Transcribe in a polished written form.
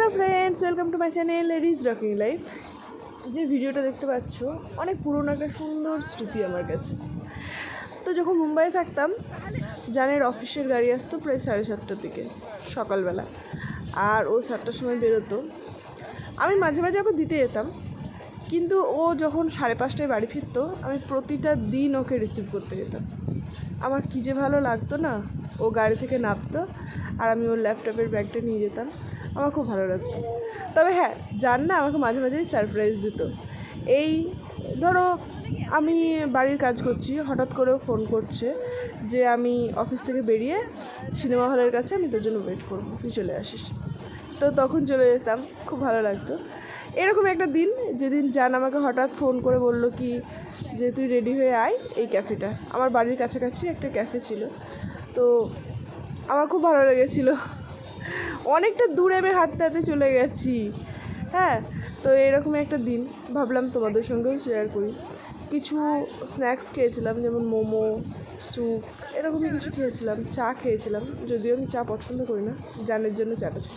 Hello friends, welcome to my channel ladies rocking life. যে ভিডিওটা দেখতে পাচ্ছ অনেক পুরনো একটা সুন্দর স্মৃতি আমার কাছে। তো যখন মুম্বাইয়ে থাকতাম, জানের অফিসের গাড়ি আসতো প্রায় 7:30টার দিকে সকালবেলা, আর ও 7টার সময় বেরোতো। আমি মাঝে মাঝে ওকে দিতে যেতাম, কিন্তু ও যখন 5:30টায় বাড়ি ফিরতো, আমি প্রতিটা দিন ওকে রিসিভ করতে যেতাম। আমার কী যে ভালো লাগতো না, ও গাড়ি থেকে নামতো আর আমি ওর ল্যাপটপের ব্যাগটা নিয়ে যেতাম। আমার খুব ভালো লাগতো। তবে হ্যাঁ, জান না আমাকে মাঝে মাঝেই সারপ্রাইজ দিত। এই ধরো আমি বাড়ির কাজ করছি, হঠাৎ করেও ফোন করছে যে আমি অফিস থেকে বেরিয়ে সিনেমা হলের কাছে আমি তোর জন্য ওয়েট করবো, তুই চলে আসিস। তো তখন চলে যেতাম, খুব ভালো লাগতো। এরকম একটা দিন যেদিন জান আমাকে হঠাৎ ফোন করে বলল কি যে তুই রেডি হয়ে আয়, এই ক্যাফেটা আমার বাড়ির কাছাকাছি একটা ক্যাফে ছিল। তো আমার খুব ভালো লেগেছিলো, অনেকটা দূরে আমি হাঁটতে হাঁটতে চলে গেছি। হ্যাঁ, তো এরকম একটা দিন ভাবলাম তোমাদের সঙ্গেও শেয়ার করি। কিছু স্ন্যাক্স খেয়েছিলাম, যেমন মোমো, স্যুপ, এরকমই কিছু খেয়েছিলাম। চা খেয়েছিলাম, যদিও আমি চা পছন্দ করি না, জানের জন্য চাটা ছিল।